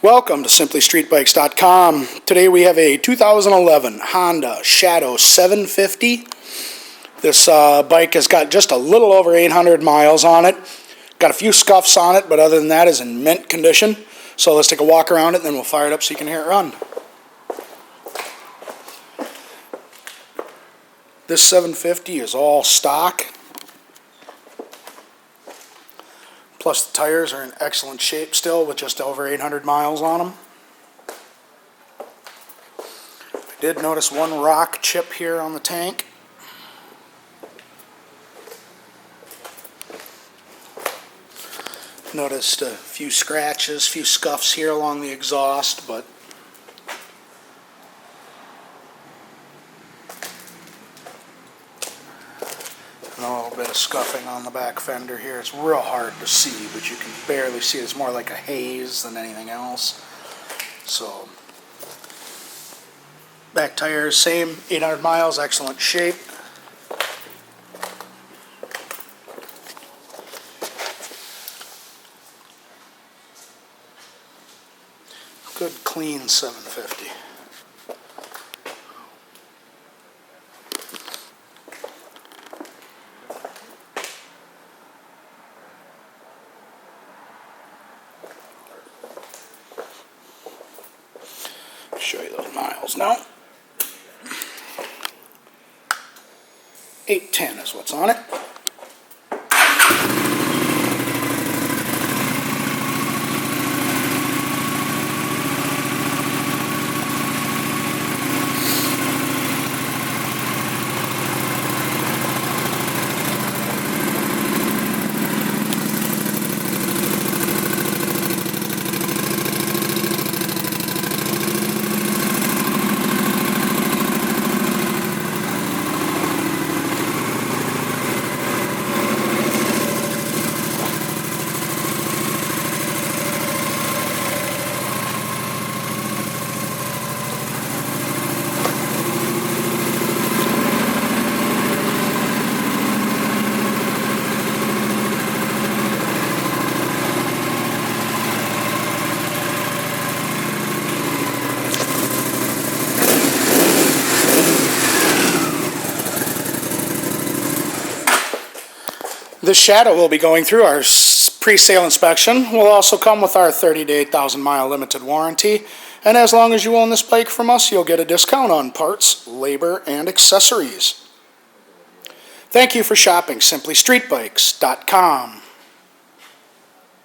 Welcome to simplystreetbikes.com. Today we have a 2011 Honda Shadow 750. This bike has got just a little over 800 miles on it. Got a few scuffs on it, but other than that is in mint condition. So let's take a walk around it and then we'll fire it up so you can hear it run. This 750 is all stock. Plus the tires are in excellent shape still with just over 800 miles on them. I did notice one rock chip here on the tank. Noticed a few scratches, a few scuffs here along the exhaust, but and a little bit of scuffing on the back fender here. It's real hard to see, but you can barely see it. It's more like a haze than anything else. So, back tires, same, 800 miles, excellent shape. Good clean 750. Show you those miles now. 810 is what's on it. This Shadow will be going through our pre-sale inspection. Will also come with our 30-day 1,000-mile limited warranty. And as long as you own this bike from us, you'll get a discount on parts, labor, and accessories. Thank you for shopping simplystreetbikes.com.